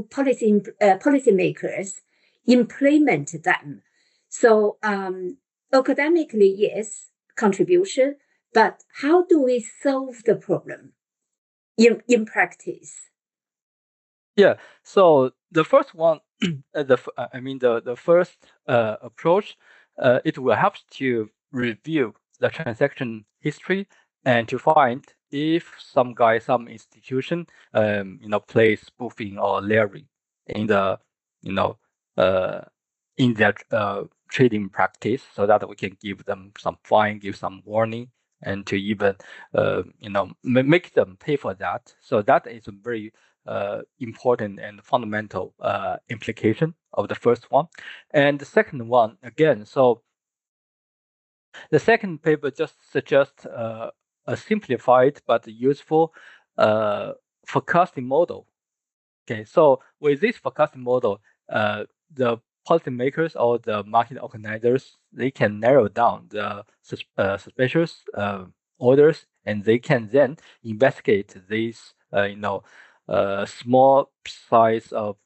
policymakers implement them? So academically, yes, contribution, but how do we solve the problem in practice? Yeah. So the first one, the first approach, it will help to review the transaction history and to find if some institution, plays spoofing or layering in the, in their trading practice, so that we can give them some fine, give some warning, and to even, make them pay for that. So that is a very important and fundamental implication of the first one. And the second one, again, so the second paper just suggests a simplified but useful forecasting model. Okay, so with this forecasting model, the policymakers or the market organizers, they can narrow down the suspicious orders, and they can then investigate these, small size of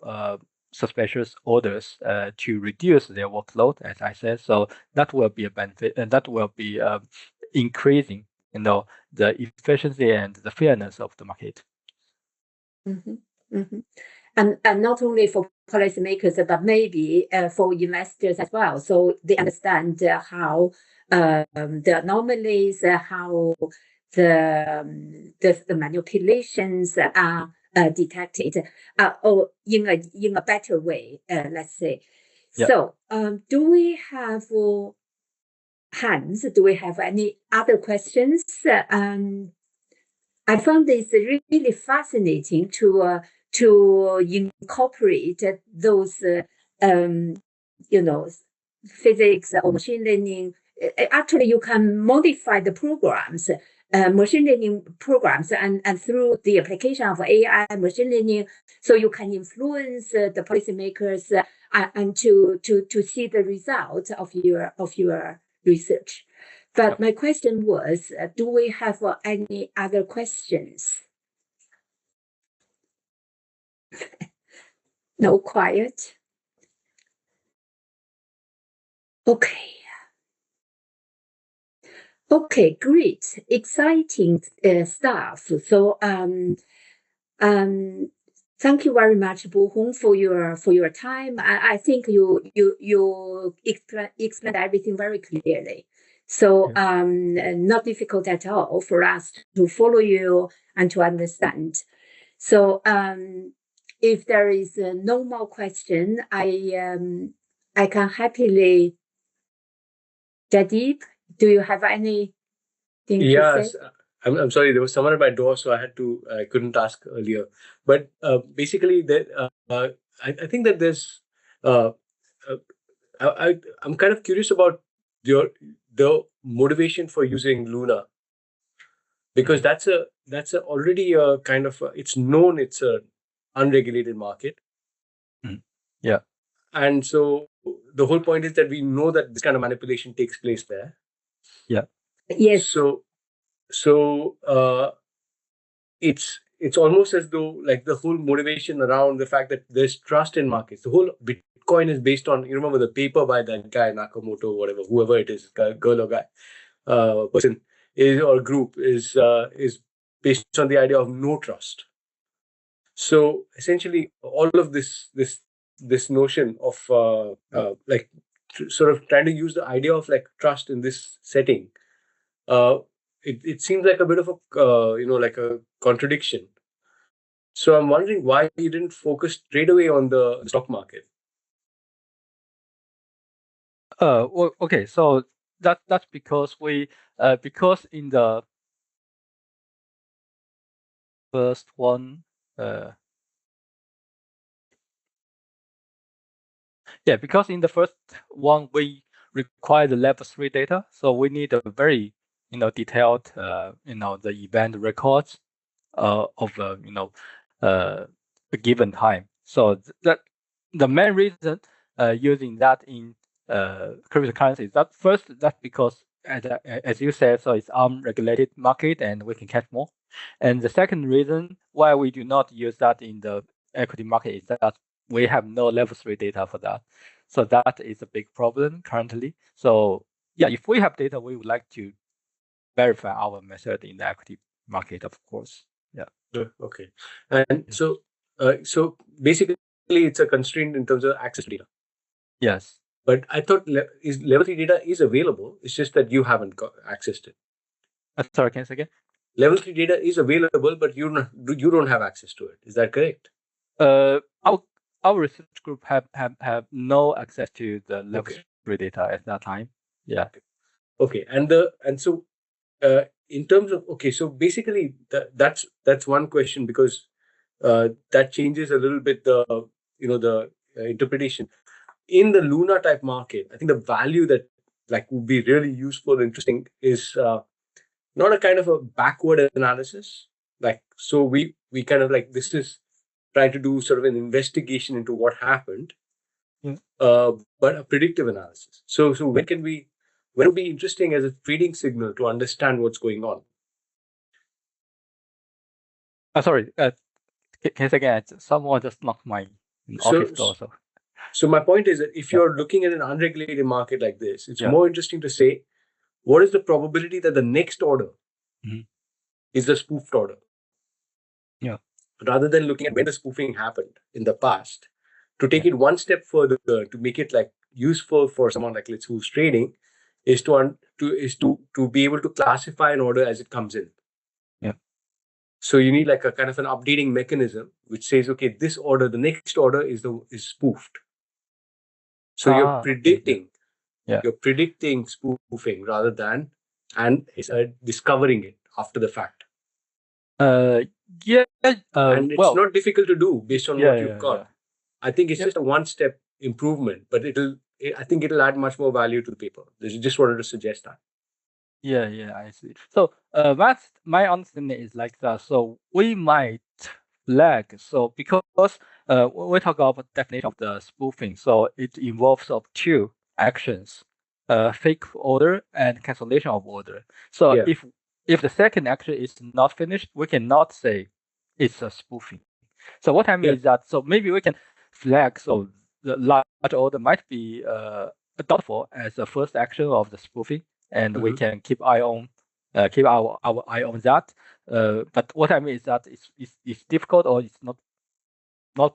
suspicious orders to reduce their workload, as I said. So that will be a benefit, and that will be increasing, the efficiency and the fairness of the market. Mm-hmm. Mm-hmm. And not only for policymakers, but maybe for investors as well. So they understand how the anomalies, how the manipulations are detected, or in a better way, let's say. Yeah. So, do we have Hans? Do we have any other questions? I found this really fascinating to incorporate those, physics or machine learning. Actually, you can modify the programs, machine learning programs, and through the application of AI and machine learning, so you can influence the policymakers and to see the result of your research. But my question was, do we have any other questions? No, quiet. Okay. Okay, great, exciting stuff. So, thank you very much, Buhong, for your time. I think you explained everything very clearly. So, not difficult at all for us to follow you and to understand. So, if there is no more question, I can happily. Jadip, do you have anything to Yes, say? I'm sorry. There was someone at my door, so I couldn't ask earlier. But basically, I think that there's uh, uh, I'm kind of curious about the motivation for using Luna, because that's already a kind of it's known it's a unregulated market. Yeah. And so the whole point is that we know that this kind of manipulation takes place there. Yeah. Yes. So it's almost as though like the whole motivation around the fact that there's trust in markets. The whole Bitcoin is based on, you remember the paper by that guy Nakamoto, whatever, whoever it is, girl or guy, person is or group is based on the idea of no trust. So essentially, all of this notion of like sort of trying to use the idea of like trust in this setting, uh, it seems like a bit of a like a contradiction. So I'm wondering why you didn't focus straight away on the stock market. Well, okay. So that's because because in the first one, because in the first one we require the level 3 data, so we need a very detailed the event records of a given time. So that the main reason using that in cryptocurrency is that first, that's because as you said, so it's unregulated market and we can catch more. And the second reason why we do not use that in the equity market is that we have no level 3 data for that. So that is a big problem currently. So yeah, if we have data, we would like to verify our method in the equity market, of course. Yeah. Okay. And so basically it's a constraint in terms of access to data. Yes. But I thought level 3 data is available. It's just that you haven't got access to it. Sorry, can you say again? Level 3 data is available, but you don't have access to it. Is that correct? Our research group have no access to the level 3 data at that time. Yeah. Okay. And so in terms of, okay, so basically that's one question, because that changes a little bit the interpretation. In the Luna type market, I think the value that like would be really useful and interesting is not a kind of a backward analysis. Like, so we kind of like, this is trying to do sort of an investigation into what happened, but a predictive analysis. So when it would be interesting as a trading signal to understand what's going on. Sorry, can you say again? Someone just knocked my office door. So my point is that if you're looking at an unregulated market like this, it's more interesting to say, what is the probability that the next order is the spoofed order? Yeah. Rather than looking at when the spoofing happened in the past, to take it one step further, to make it like useful for someone like let's who's trading, is to be able to classify an order as it comes in. Yeah. So you need like a kind of an updating mechanism which says, okay, this order, the next order is spoofed. So you're predicting, you're predicting spoofing rather than discovering it after the fact. And it's not difficult to do based on what you've got. Yeah. I think it's just a one-step improvement, but I think it'll add much more value to the paper. I just wanted to suggest that. Yeah, I see. So that's my understanding is like that. So we might flag. So because when we talk about definition of the spoofing, so it involves of two actions, fake order and cancellation of order. So if the second action is not finished, we cannot say it's a spoofing. So what I mean is that, so maybe we can flag, so the large order might be doubtful as the first action of the spoofing, and we can keep our eye on that. But what I mean is that it's difficult, or it's not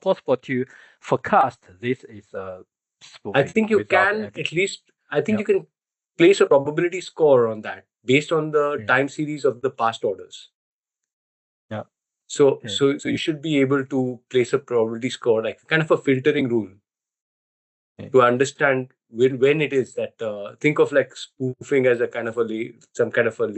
possible to forecast this is spoofing. I think you can at least. I think you can place a probability score on that based on the time series of the past orders. Yeah. So you should be able to place a probability score, like kind of a filtering rule, to understand when it is that. Think of like spoofing as a kind of some kind of a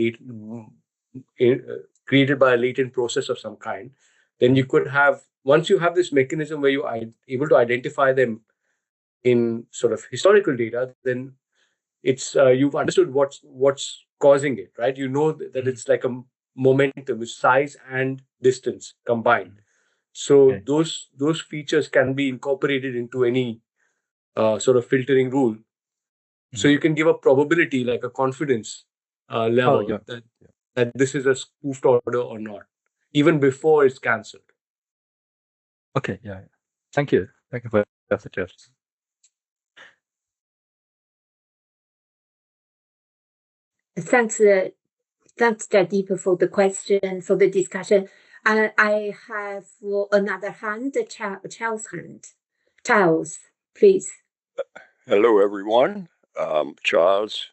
created by a latent process of some kind. Then you could have, once you have this mechanism where you are able to identify them in sort of historical data, then it's you've understood what's causing it, right? You know that it's like a momentum with size and distance combined. So those features can be incorporated into any sort of filtering rule. So you can give a probability, like a confidence level, that this is a spoofed order or not, even before it's cancelled. Okay, Thank you for your suggestions. Thanks, Jaideep, for the question, for the discussion. I have another hand, Charles' hand. Charles, please. Hello, everyone. Charles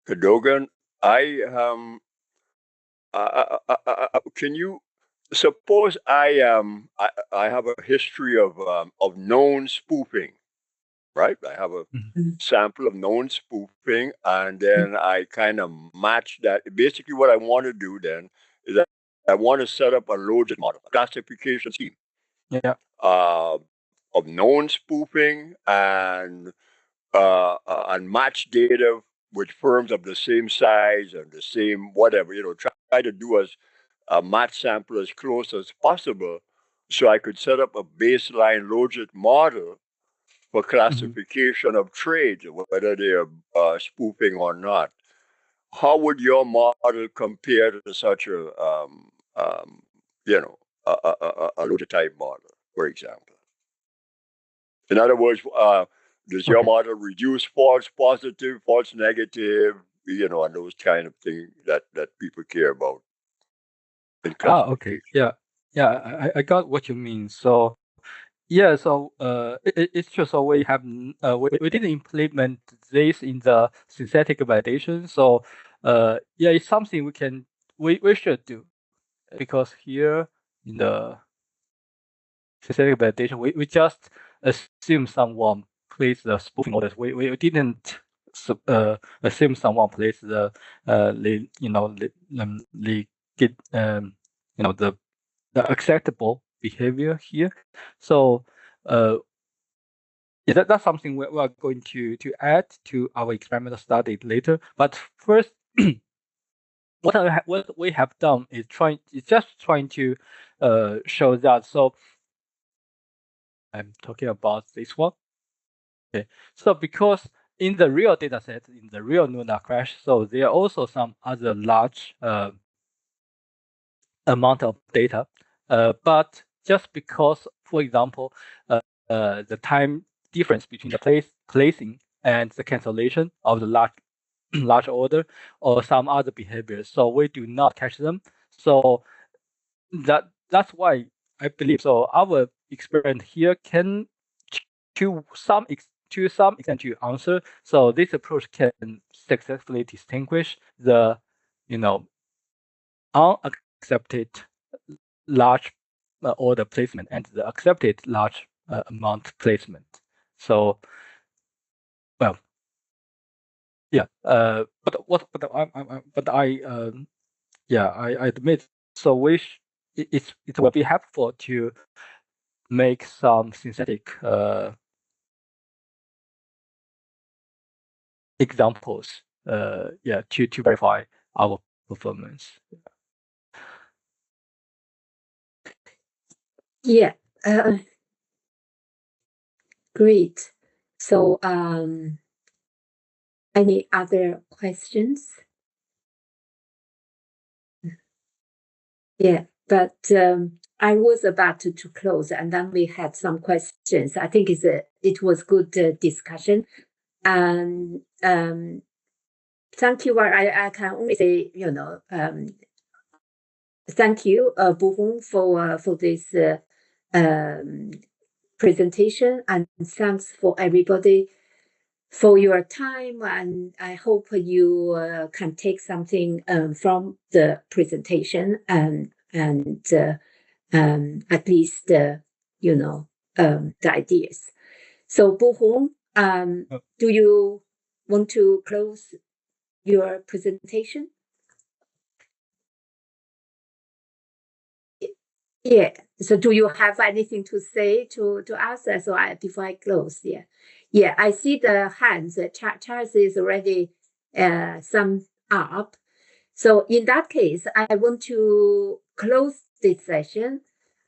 Cadogan. Can you suppose I have a history of known spoofing, right? I have a sample of known spoofing, and then I kind of match that. Basically, what I want to do then is that I want to set up a logic model, a classification scheme of known spoofing and match data with firms of the same size and the same whatever. Try to do a match sample as close as possible, so I could set up a baseline logit model for classification of trades, whether they are spoofing or not. How would your model compare to such a logit type model, for example? In other words, does your model reduce false positive, false negative, and those kind of things that people care about in classification? Okay. I got what you mean. So it's true. So we have we didn't implement this in the synthetic validation. So it's something we should do, because here in the synthetic validation we just assume someone plays the spoofing orders. We didn't assume someone plays the the acceptable behavior here. So that's something we are going to add to our experimental study later. But first, what we have done is just trying to show that. So I'm talking about this one. Okay, so because in the real data set, in the real lunar crash, so there are also some other large amount of data, but just because, for example, the time difference between the placing and the cancellation of the large order or some other behaviors, so we do not catch them. So that's why I believe so. Our experiment here can, to some extent, to answer. So this approach can successfully distinguish the unaccepted large order placement and the accepted large amount placement. So, well, yeah. I admit. So it will be helpful to make some synthetic examples. To verify our performance. Yeah. Great. So, any other questions? Yeah, but I was about to close, and then we had some questions. I think it was good discussion, and Thank you. I can only say, thank you, Buhong, for this presentation, and thanks for everybody for your time. And I hope you can take something from the presentation and at least the ideas. So Buhong, do you want to close your presentation? Yeah. So do you have anything to say to us? So before I close, yeah, I see the hands. Charles is already summed up. So in that case, I want to close this session.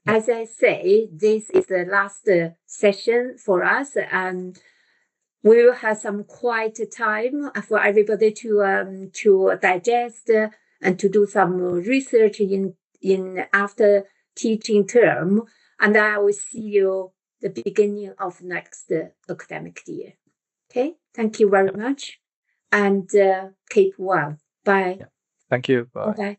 As I say, this is the last session for us, and we will have some quiet time for everybody to digest and to do some research in after teaching term, and I will see you the beginning of next academic year. Okay, thank you very much, and keep well. Bye. Thank you. Bye. Bye.